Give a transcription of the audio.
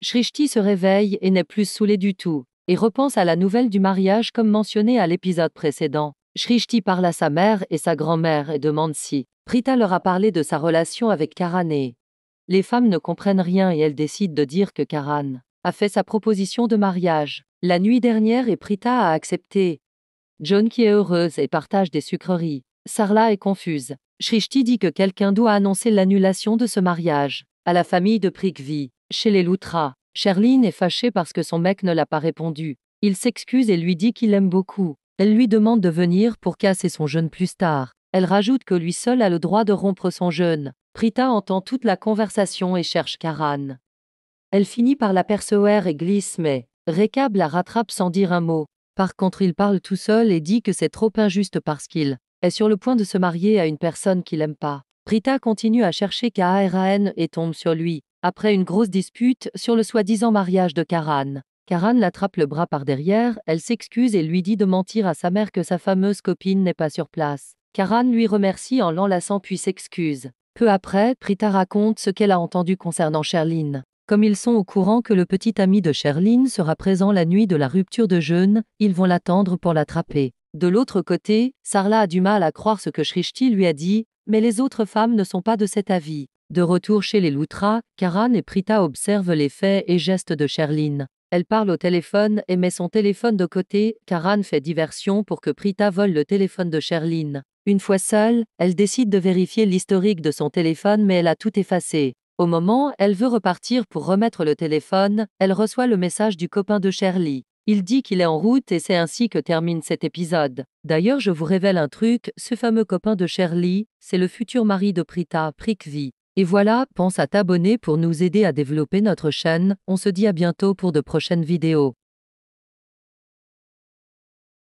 Shrishti se réveille et n'est plus saoulé du tout, et repense à la nouvelle du mariage comme mentionné à l'épisode précédent. Shrishti parle à sa mère et sa grand-mère et demande si Prita leur a parlé de sa relation avec Karan et les femmes ne comprennent rien et elles décident de dire que Karan a fait sa proposition de mariage la nuit dernière et Prita a accepté. John qui est heureuse et partage des sucreries. Sarla est confuse. Shrishti dit que quelqu'un doit annoncer l'annulation de ce mariage à la famille de Prithvi, chez les Luthra. Sherlyn est fâchée parce que son mec ne l'a pas répondu. Il s'excuse et lui dit qu'il l'aime beaucoup. Elle lui demande de venir pour casser son jeûne plus tard. Elle rajoute que lui seul a le droit de rompre son jeûne. Prita entend toute la conversation et cherche Karan. Elle finit par l'apercevoir et glisse mais Rekab la rattrape sans dire un mot. Par contre il parle tout seul et dit que c'est trop injuste parce qu'il est sur le point de se marier à une personne qu'il n'aime pas. Prita continue à chercher Karan et tombe sur lui, après une grosse dispute sur le soi-disant mariage de Karan. Karan l'attrape le bras par derrière, elle s'excuse et lui dit de mentir à sa mère que sa fameuse copine n'est pas sur place. Karan lui remercie en l'enlaçant puis s'excuse. Peu après, Prita raconte ce qu'elle a entendu concernant Sherlyn. Comme ils sont au courant que le petit ami de Sherlyn sera présent la nuit de la rupture de jeûne, ils vont l'attendre pour l'attraper. De l'autre côté, Sarla a du mal à croire ce que Shrishti lui a dit, mais les autres femmes ne sont pas de cet avis. De retour chez les Luthra, Karan et Prita observent les faits et gestes de Sherlyn. Elle parle au téléphone et met son téléphone de côté. Karan fait diversion pour que Prita vole le téléphone de Sherlyn. Une fois seule, elle décide de vérifier l'historique de son téléphone mais elle a tout effacé. Au moment, elle veut repartir pour remettre le téléphone, elle reçoit le message du copain de Shirley. Il dit qu'il est en route et c'est ainsi que termine cet épisode. D'ailleurs, je vous révèle un truc, ce fameux copain de Shirley, c'est le futur mari de Prita, Prithvi. Et voilà, pense à t'abonner pour nous aider à développer notre chaîne, on se dit à bientôt pour de prochaines vidéos.